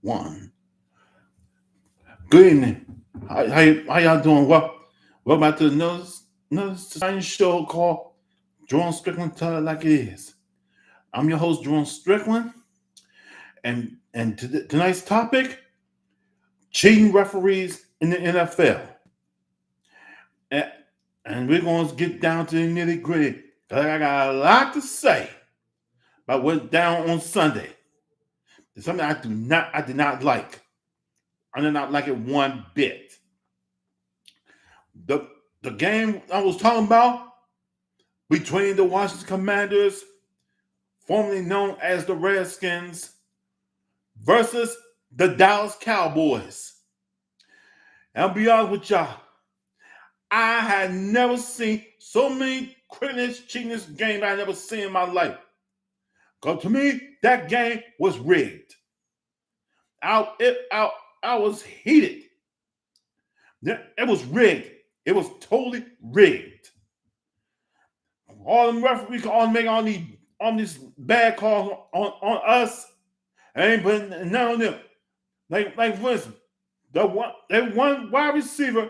One. Good evening. How y'all doing? Welcome back to another exciting show called Jerome Strickland Tell It Like It Is. I'm your host, Jerome Strickland, and tonight's topic: cheating referees in the NFL. And, and we're going to get down to the nitty gritty because I got a lot to say about what went down on Sunday. It's something I did not like. I did not like it one bit. The the game I was talking about between the Washington Commanders, formerly known as the Redskins, versus the Dallas Cowboys. And I'll be honest with y'all, I had never seen so many critics cheating this game I never seen in my life. Because to me, that game was rigged. I was heated. It was rigged. It was totally rigged. All them referees all make all these bad calls on us. I ain't putting none on them. Like for instance, that one wide receiver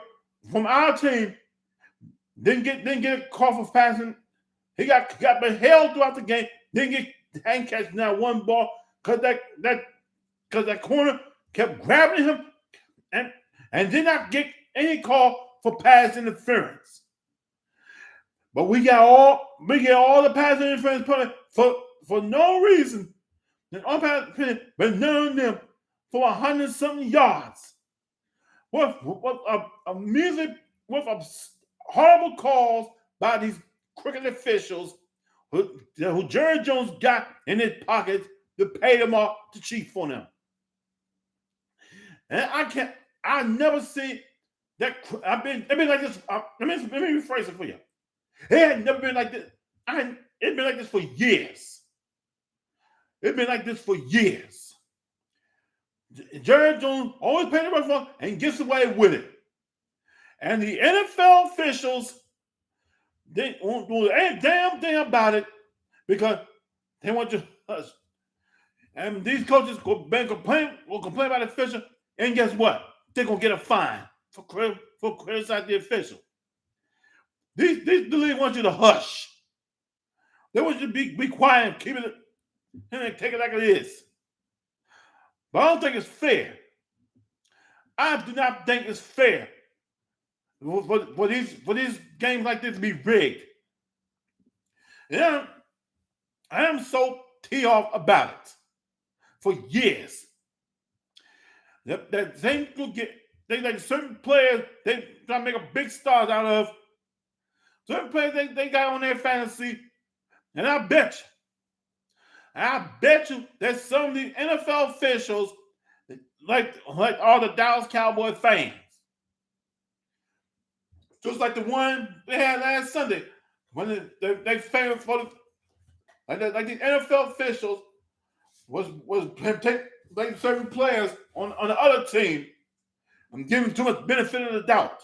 from our team didn't get a call for passing. He got held throughout the game. Didn't get hand catch now one ball because that corner kept grabbing him and did not get any call for pass interference. But we get all the pass interference for no reason. And all pass interference, but none of them for 100-something yards. With horrible calls by these crooked officials who Jerry Jones got in his pocket to pay them off to cheat for them. And I never see that. I've been like this. Let me rephrase it for you. It had never been like this. It's been like this for years. It's been like this for years. Jerry Jones always paid the referee and gets away with it. And the NFL officials, they won't do a damn thing about it because they want you to hush. And these coaches will complain about the official, and guess what? They're gonna get a fine for criticizing the official. These league want you to hush. They want you to be quiet, keep it, and take it like it is. But I don't think it's fair. I do not think it's fair for these games like this to be rigged. Yeah, I am so tee off about it for years. That same group they like certain players they try to make a big stars out of. Certain players they got on their fantasy, and I bet you that some of these NFL officials like all the Dallas Cowboy fans. Just like the one they had last Sunday when they favored for like these NFL officials was take like certain players on the other team and giving too much benefit of the doubt.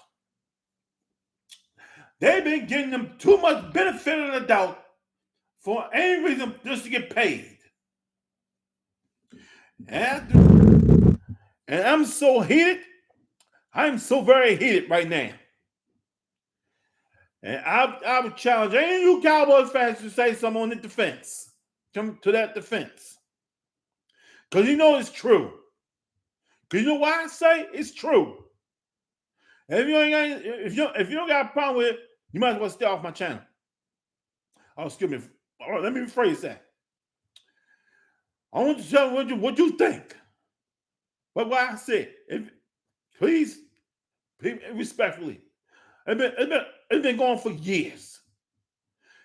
They've been giving them too much benefit of the doubt for any reason just to get paid. And I'm so heated. I'm so very heated right now. And I would challenge any of you Cowboys fans to say something on the defense. Come to that defense. Because you know it's true. Because you know why I say it's true. And if you don't got a problem with it, you might as well stay off my channel. Oh, excuse me. All right, let me rephrase that. I want you to tell me what you think. But what I said, please, respectfully, it's been going for years.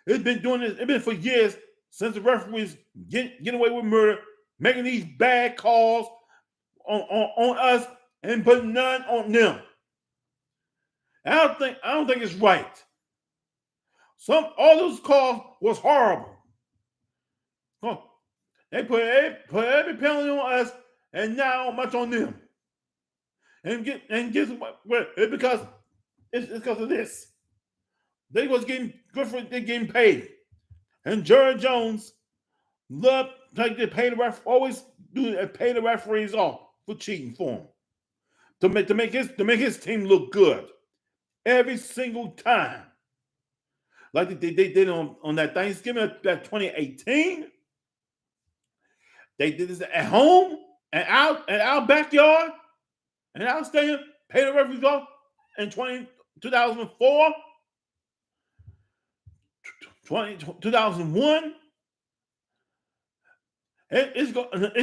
It's been doing this. It's been for years since the referees get away with murder, making these bad calls on us and putting none on them. And I don't think it's right. All those calls was horrible. They put every penalty on us and not much on them. And guess what? It's because of this. They was getting good for they getting paid. And Jerry Jones loved like they pay the always do pay the referees off. for cheating for him to make his team look good every single time, like they did on that Thanksgiving that 2018. They did this at home and out at our backyard and our stadium. Paid the referees off in 2004, 2001. It's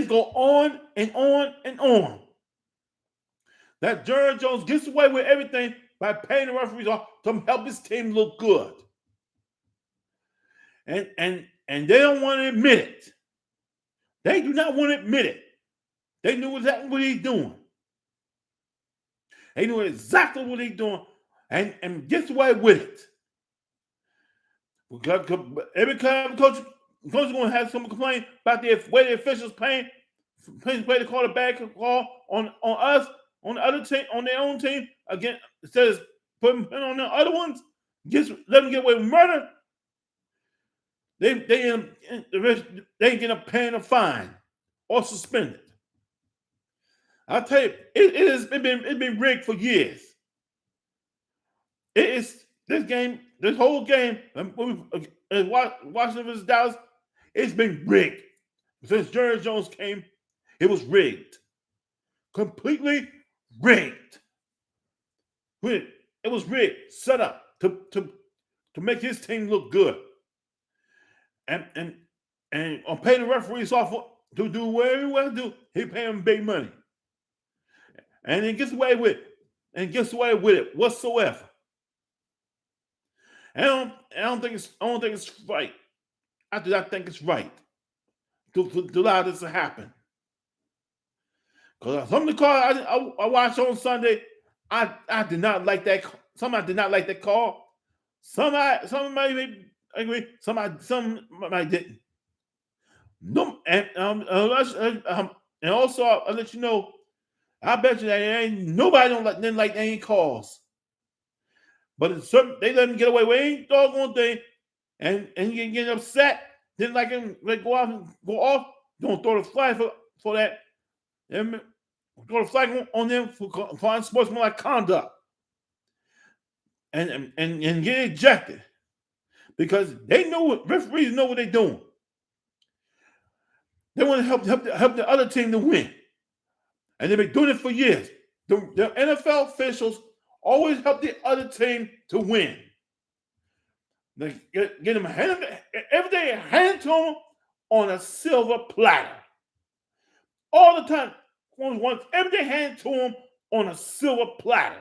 go on and on and on. That Jerry Jones gets away with everything by paying the referees off to help his team look good. And they don't want to admit it. They do not want to admit it. They knew exactly what he's doing. They knew exactly what he's doing and gets away with it. Every time coach is going to have someone complain about the way the officials playing to call a bad call on us, on the other team, on their own team, again, instead of putting on the other ones, let them get away with murder. They get up paying a fine or suspended. I'll tell you, it's been rigged for years. This whole game, Washington versus Dallas, it's been rigged. Since Jerry Jones came, it was rigged. Completely rigged. It was rigged, set up to make his team look good. And on paying the referees off to do whatever he wants to do, he pay them big money. And he gets away with it whatsoever. I don't think it's right. I do not think it's right to allow this to happen. Because some of the calls I watched on Sunday, I did not like that. Some did not like that call. Some might agree. Some might didn't. No, and also I'll let you know. I bet you that nobody didn't like any calls. But they let him get away with any doggone thing, and you get upset. Didn't like him go off. Don't throw the flag for that. And throw the flag on them for unsportsmanlike conduct, and get ejected because referees know what they're doing. They want to help the other team to win, and they've been doing it for years. The NFL officials always help the other team to win. They get them every day, hand to them on a silver platter. All the time. Once every day, hand to them on a silver platter.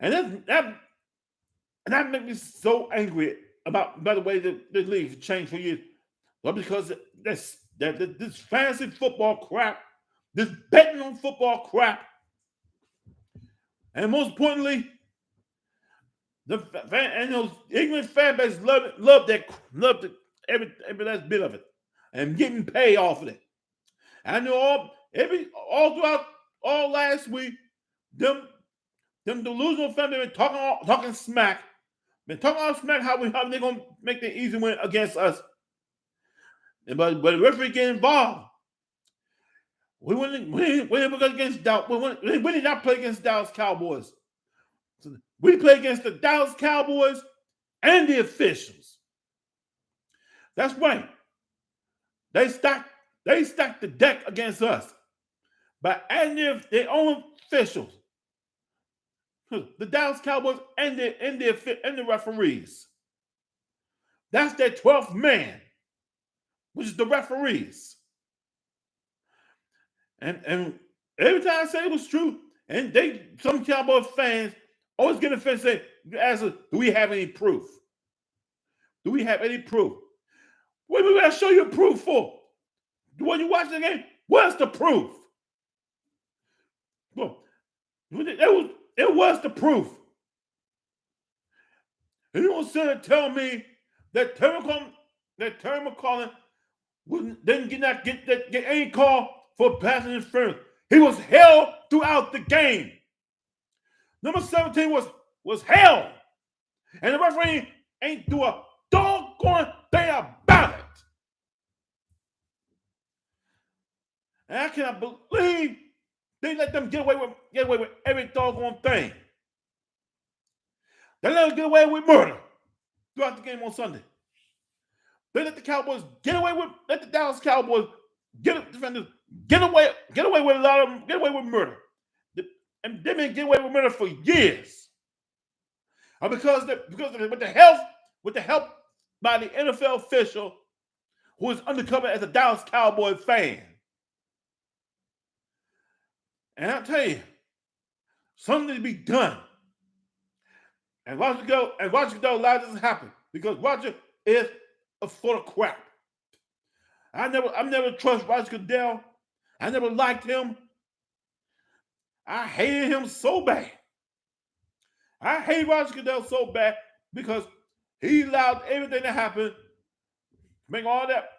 And that makes me so angry about the way the league changed for years. Well, because this fantasy football crap, this betting on football crap, and most importantly, those ignorant fan base love every last bit of it, and getting paid off of it. I know all throughout last week, them delusional fans been talking smack, how they're gonna make the easy win against us. But the referee get involved. We did not play against Dallas Cowboys. We play against the Dallas Cowboys and the officials. That's right. They stacked the deck against us by adding their own officials. The Dallas Cowboys and the referees. That's their 12th man, which is the referees. And every time I say it was true, and some Cowboys fans always get offended and say, ask us, do we have any proof? Do we have any proof? What do we got to show you proof for? When you watch the game, what's the proof? Well, it was the proof. And you don't sit and tell me that Terry McCollum didn't get any call for pass interference. He was held throughout the game. Number 17 was held. And the referee ain't do a doggone thing about it. And I cannot believe they let them get away with every doggone thing. They let them get away with murder throughout the game on Sunday. They let the Cowboys let the Dallas Cowboys defenders get away with a lot of them, get away with murder. And they've been getting away with murder for years. Because with the help by the NFL official who is undercover as a Dallas Cowboy fan. And I'll tell you, something needs to be done. And Roger Goodell allowed this to happen because Roger is a full of crap. I never trust Roger Goodell. I never liked him. I hated him so bad. I hate Roger Goodell so bad because he allowed everything to happen, make all that.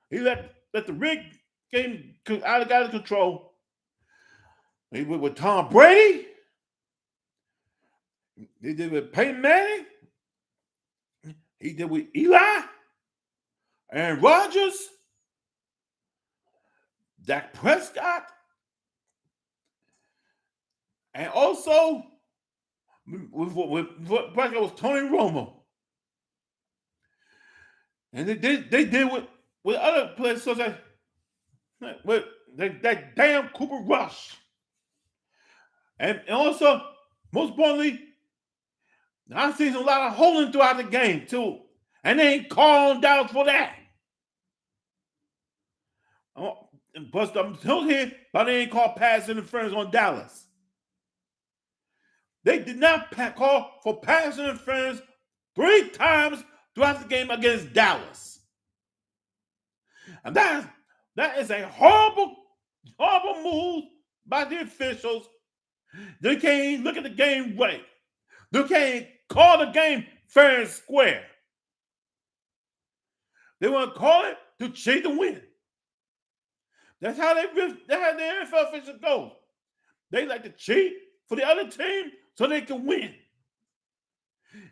He let the rig game out of control. He did with Tom Brady. He did with Peyton Manning. He did with Eli, Aaron Rodgers, Dak Prescott, and also with Prescott was Tony Romo. And they did with other players such as with that damn Cooper Rush. And also, most importantly, I've seen a lot of holding throughout the game, too. And they ain't calling Dallas for that. Plus, I'm still here, but they ain't called pass interference on Dallas. They did not call for pass interference 3 times throughout the game against Dallas. And that is a horrible, horrible move by the officials. They can't even look at the game right. They can't call the game fair and square. They want to call it to cheat to win. That's how the NFL officials go. They like to cheat for the other team so they can win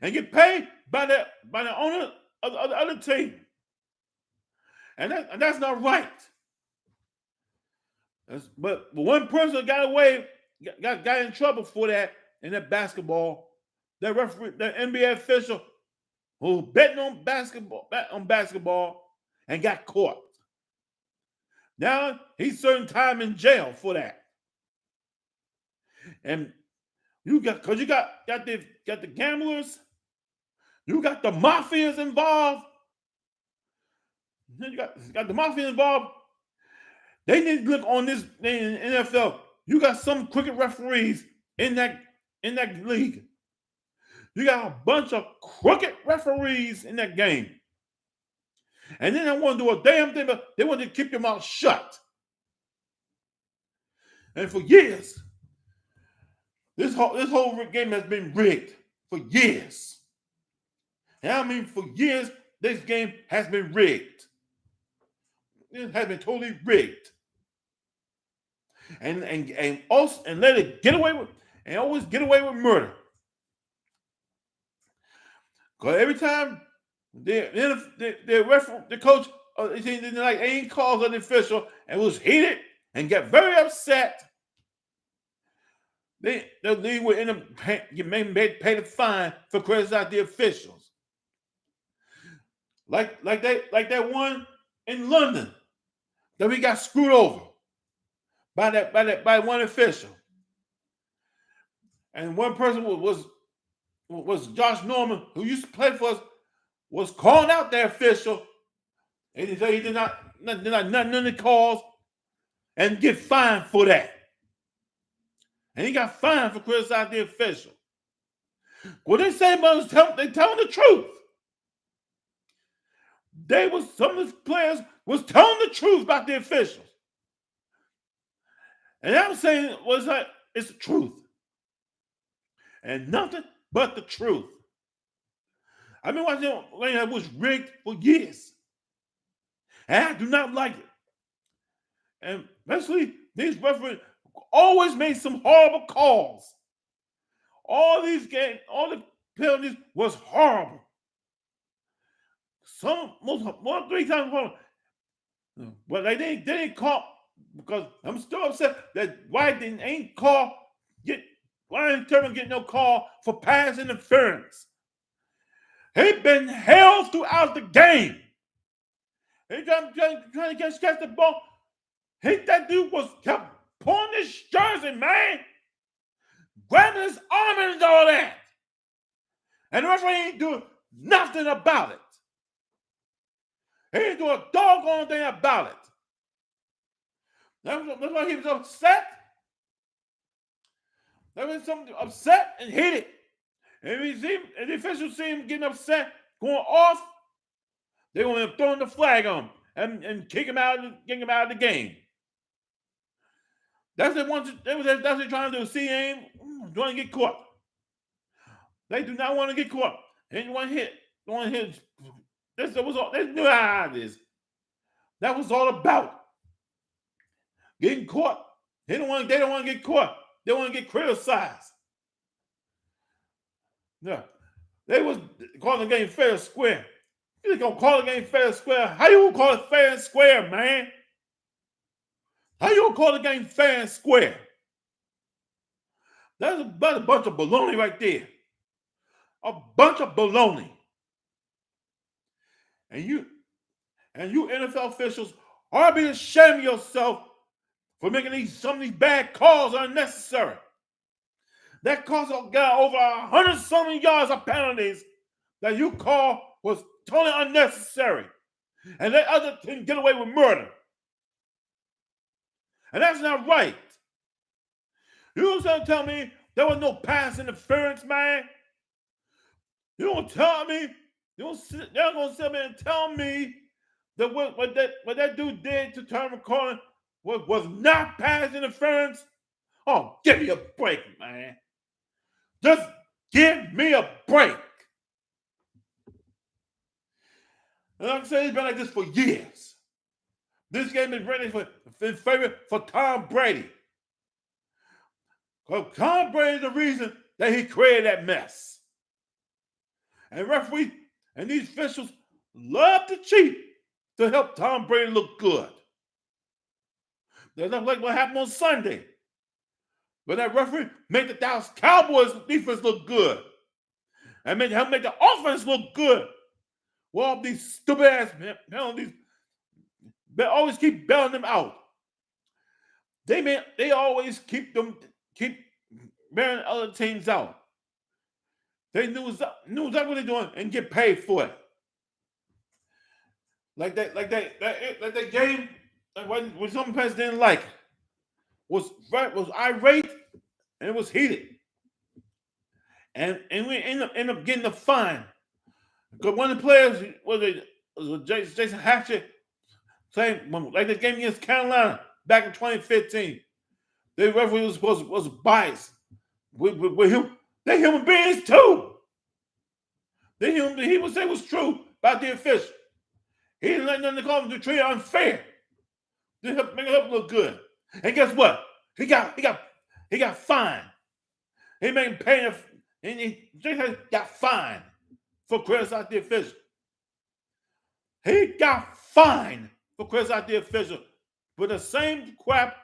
and get paid by the owner of the other team. And that's not right. But one person got in trouble for that in that basketball. That referee, the NBA official who betting on basketball and got caught. Now he's serving time in jail for that. And you got the gamblers, you got the mafias involved. You got the mafia involved. They need to look on this in NFL. You got some crooked referees in that league. You got a bunch of crooked referees in that game. And then they want to do a damn thing, but they want to keep their mouth shut. And for years, this whole game has been rigged for years. And I mean, for years, this game has been rigged. It has been totally rigged. And let it get away with, and always get away with murder. Because every time the coach ain't calls an official and was heated and got very upset, they would end up pay the fine for criticizing the officials. Like that one in London that we got screwed over by one official. And one person was Josh Norman, who used to play for us, was calling out their official, and he said he did not none of the calls, and get fined for that. And he got fined for criticizing the official. What they say about they telling the truth. Some of the players was telling the truth about the officials. And I'm saying it's the truth. And nothing but the truth. I've been watching that was rigged for years. And I do not like it. And especially these referees always made some horrible calls. All these games, all the penalties was horrible. More 3 times horrible. But they didn't call, because I'm still upset that why didn't ain't call why didn't Turner get no call for pass interference? He been held throughout the game. He trying to catch the ball. That dude was kept pulling his jersey, man, grabbing his arm and all that. And the referee ain't doing nothing about it. He ain't doing a doggone thing about it. That's why he was upset. That was something upset and heated. And the officials see him getting upset, going off, they want to throw the flag on him and kick him out of the game. That's what they're trying to do. See, ain't want to get caught. They do not want to get caught. They don't want to hit. Don't want to hit. That was all. They knew how it is. That was all about getting caught. They don't want to get caught. They want to get criticized. Yeah, they was calling the game fair and square. You gonna call the game fair and square? How you gonna call it fair and square, man? How you gonna call the game fair and square? That's a bunch of baloney right there. A bunch of baloney. And you NFL officials ought to be ashamed of yourself for making some of these bad calls unnecessary. That cost a guy over 100-something yards of penalties that you call was totally unnecessary. And let other team get away with murder. And that's not right. You don't tell me there was no pass interference, man. You don't tell me. You're gonna sit there and tell me that what that dude did to Turner McCollum was not pass interference. Oh, give me a break, man. Just give me a break. And like I said, it's been like this for years. This game is ready in favor for Tom Brady. Because Tom Brady is the reason that he created that mess. And referees and these officials love to cheat to help Tom Brady look good. That's not like what happened on Sunday. But that referee made the Dallas Cowboys defense look good. And help make the offense look good. Well, all these stupid ass penalties, they always keep bailing them out. They always keep bailing other teams out. They knew exactly what they're doing and get paid for it. Like that game, when some players didn't like it, was irate and it was heated. And we end up getting a fine. Because one of the players was Jason Hatchett, saying like the game against Carolina back in 2015. The referee was biased with him. They're human beings too. He would say was true about the official. He didn't let nothing call him to treat unfair. They make it look good. And guess what? He got fined. He made him pay and Jason got fined for criticizing the official. He got fined for criticizing the official for the same crap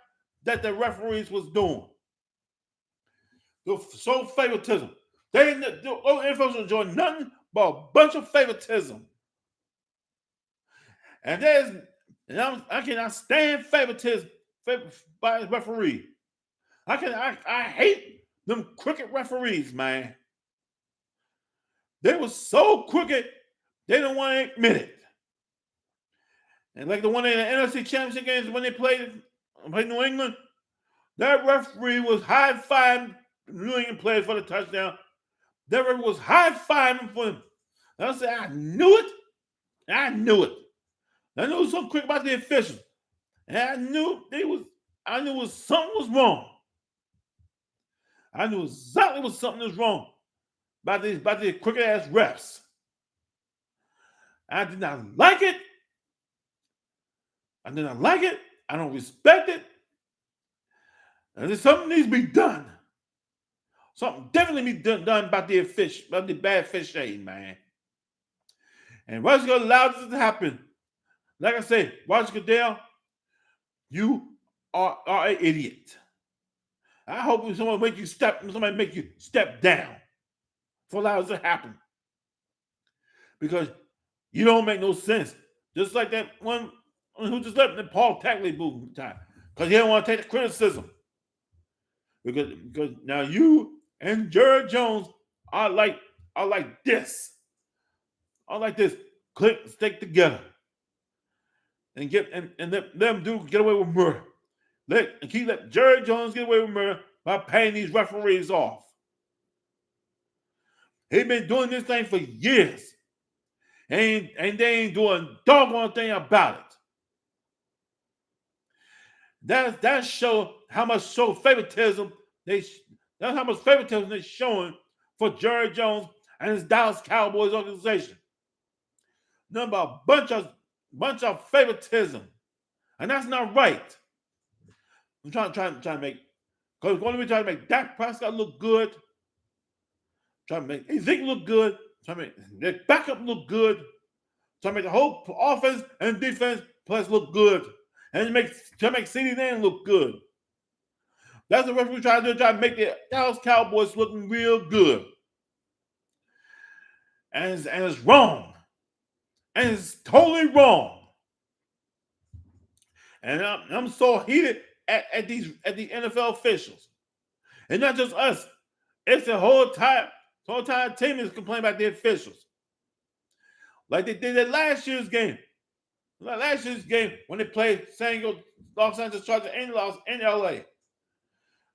that the referees was doing. So favoritism. They NFL enjoy nothing but a bunch of favoritism. And I cannot stand favoritism by a referee. I hate them crooked referees, man. They were so crooked, they don't want to admit it. And like the one in the NFC Championship games when they played New England, that referee was high-fiving New England players for the touchdown. That referee was high-fiving for them. And I said, I knew it. I knew it it was so quick about the officials. And I knew something was wrong. I knew exactly what something was wrong about these crooked ass refs. I did not like it. I don't respect it. And there's something needs to be done. Something definitely be done about the bad officiating, man. And what's going to allow this to happen? Like I said, Roger Goodell, you are an idiot. I hope somebody make you step down for allows it to happen. Because you don't make no sense. Just like that one who just left the Paul Tackley booth time. Because he didn't want to take the criticism. Because now you and Jared Jones are like this. Are like this. Click, stick together. And let them get away with murder. Let Jared Jones get away with murder by paying these referees off. He's been doing this thing for years. And they ain't doing a doggone thing about it. That show how much favoritism that's how much favoritism they're showing for Jerry Jones and his Dallas Cowboys organization. Nothing but a bunch of favoritism, and that's not right. I'm trying to make because we're going to try to make Dak Prescott look good, trying to make Ezekiel look good, trying to make their backup look good, trying to make the whole offense and defense players look good. And to make CeeDee Lamb look good. That's what we're trying to do, try to make the Dallas Cowboys looking real good. And it's wrong. And it's totally wrong. And I'm so heated at the NFL officials. And not just us. It's the whole entire team is complaining about the officials. Like they did at last year's game. Last year's game when they played Los Angeles Chargers in LA.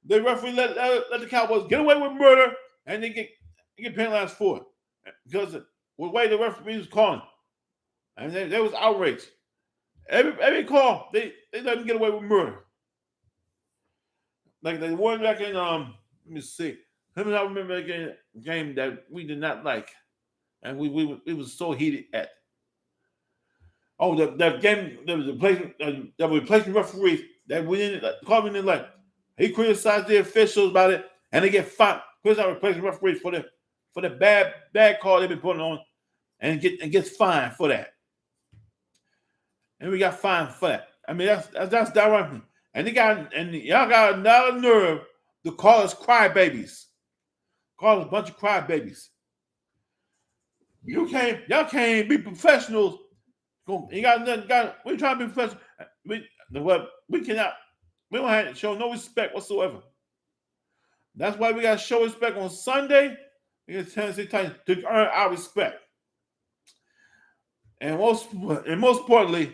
The referee let the Cowboys get away with murder and they get penalized for it. Because of the way the referee was calling. And they was outraged. Every call, they let them get away with murder. Like the one back in let me see. I remember a game that we did not like. And we was so heated at. Oh, that game, there was a replacement referees that we didn't like. He criticized the officials about it, and they get fined. Criticized replacement referees for the bad call they've been putting on, and gets fined for that. And we got fined for that. I mean, that's downright. And y'all got another nerve to call us crybabies. Call us a bunch of crybabies. Y'all can't be professionals. You got nothing. We're trying to be professional. We cannot. We don't have to show no respect whatsoever. That's why we got to show respect on Sunday against Tennessee Titans to earn our respect. And most importantly,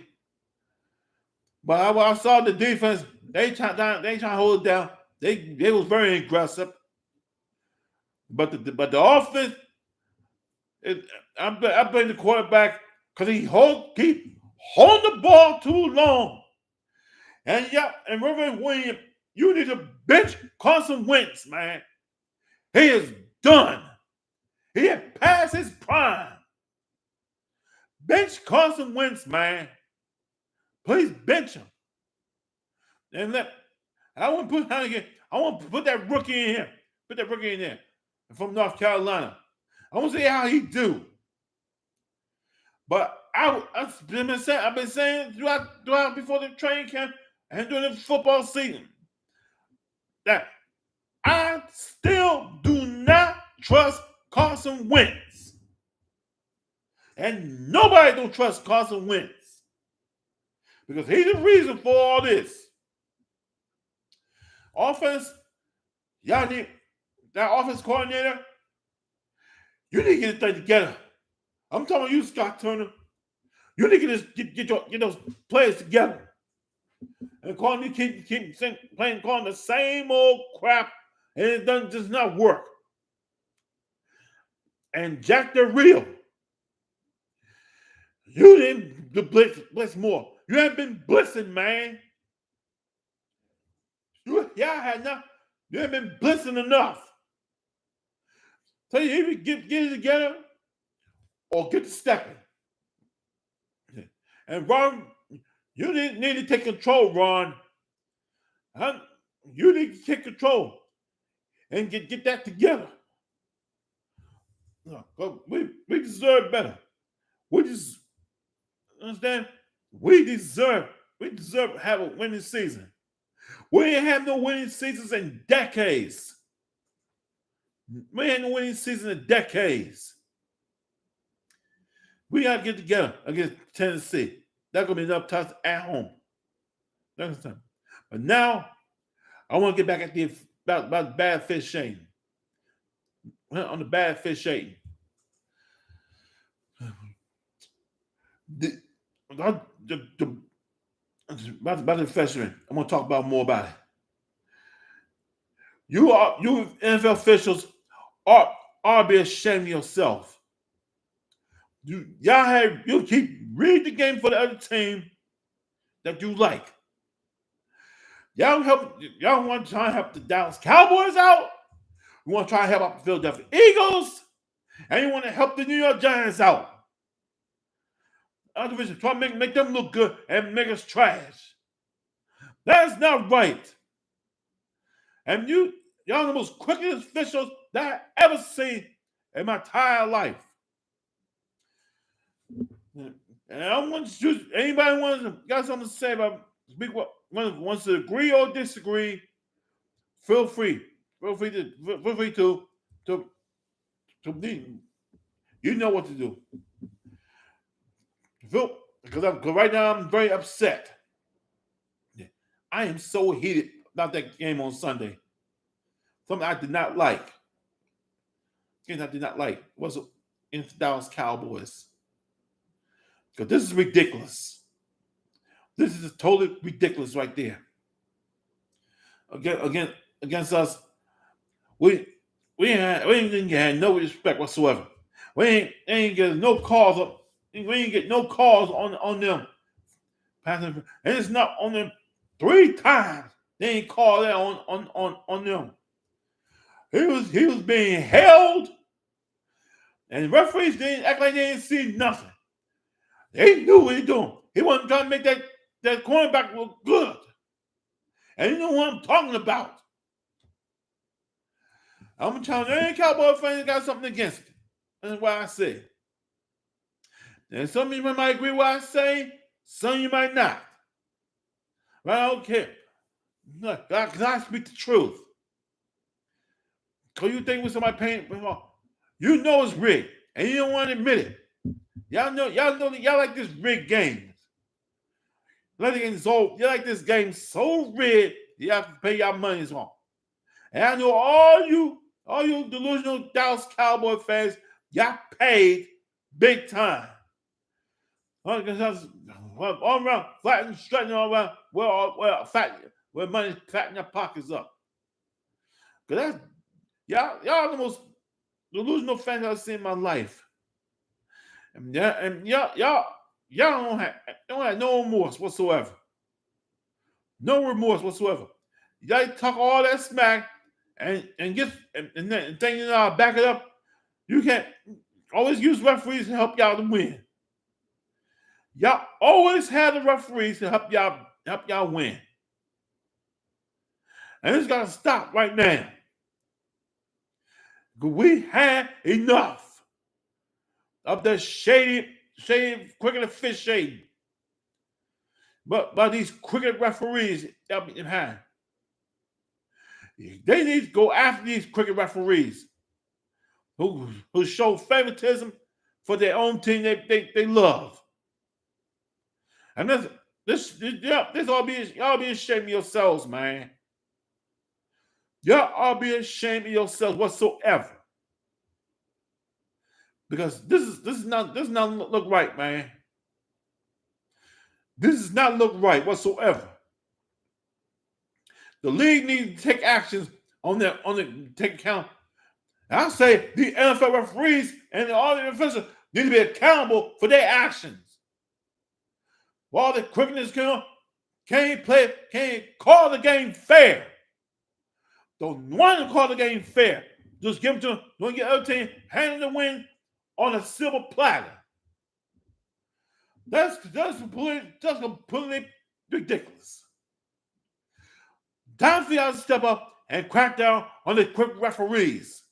but I saw the defense. They trying to hold it down. They was very aggressive. But the offense, I blame the quarterback. Because he keep holding the ball too long. And Reverend Williams, you need to bench Carson Wentz, man. He is done. He had passed his prime. Bench Carson Wentz, man. Please bench him. And I want to put that rookie in here. Put that rookie in there from North Carolina. I want to see how he do. But I've been saying throughout before the training camp and during the football season that I still do not trust Carson Wentz. And nobody don't trust Carson Wentz. Because he's the reason for all this. Offense, y'all need that offense coordinator. You need to get this thing together. I'm talking about you, Scott Turner. You need to get those players together. And calling the same old crap, and it does not work. And Jack Del Rio, you didn't blitz more. You haven't been blitzing, man. You haven't been blitzing enough. So you either get it together or get to stepping. And Ron, you need to take control, Ron. You need to take control and get that together. We deserve better. We just understand. We deserve to have a winning season. We ain't have no winning seasons in decades. We ain't no winning season in decades. We got to get together against Tennessee. That's going to be enough times at home. But now, I want to get back at the about bad fish shading. On the bad fish shading. About the fishermen. I'm going to talk about more about it. You NFL officials are be ashamed of yourself. You keep reading the game for the other team that you like. Y'all want to try to help the Dallas Cowboys out. You want to try to help out the Philadelphia Eagles, and you want to help the New York Giants out. Other division, try to make them look good and make us trash. That's not right. And y'all the most quickest officials that I ever seen in my entire life. And I want you, anybody got something to say about wants to agree or disagree, feel free. Feel free to you know what to do. Because right now I'm very upset. I am so heated about that game on Sunday. Something I did not like. Game I did not like was in the Dallas Cowboys. Because this is ridiculous. This is totally ridiculous right there. Against us, we ain't had no respect whatsoever. We ain't get no calls. We ain't get no calls on them. And it's not on them 3 times. They ain't called that on them. He was being held, and the referees didn't act like they didn't see nothing. They knew what he doing. He wasn't trying to make that cornerback look good. And you know what I'm talking about. I'm telling you, any Cowboy fan got something against it. That's what I say. And some of you might agree with what I say, some of you might not. But I don't care. Because I speak the truth. Because you think with somebody paying, you know it's rigged, and you don't want to admit it. Y'all like this rigged game. You like this game so rigged, you have to pay your money on. And I know all you delusional Dallas Cowboy fans, y'all paid big time. All around, flat and stretching all around, where money fatting your pockets up. Because that's y'all the most delusional fans I've seen in my life. And y'all don't have no remorse whatsoever. No remorse whatsoever. Y'all talk all that smack and then think you know back it up. You can't always use referees to help y'all to win. Y'all always have the referees to help y'all win. And it's gotta stop right now. We had enough of the shady, crooked fish shading. But by these crooked referees that be behind. They need to go after these crooked referees who show favoritism for their own team they love. And y'all be ashamed of yourselves, man. Y'all all be ashamed of yourselves whatsoever. Because this does not look right, man. This does not look right whatsoever. The league needs to take actions take account. And I say the NFL referees and all the officials need to be accountable for their actions. While the quickness can't call the game fair. Don't want to call the game fair. Just give them to them. Don't get other team handing the win on a silver platter. That's completely ridiculous. Time for y'all to step up and crack down on the quick referees.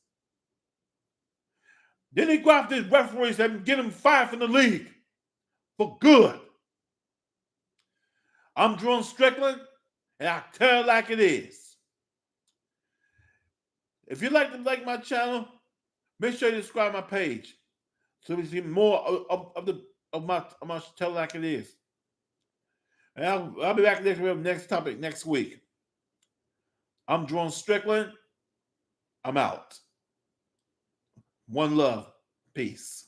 Then they go after these referees and get them fired from the league for good. I'm Jerome Strickland, and I tell it like it is. If you like my channel, make sure you subscribe to my page so we see more of my tell it like it is. And I'll be back next topic next week. I'm Jerome Strickland. I'm out. One love. Peace.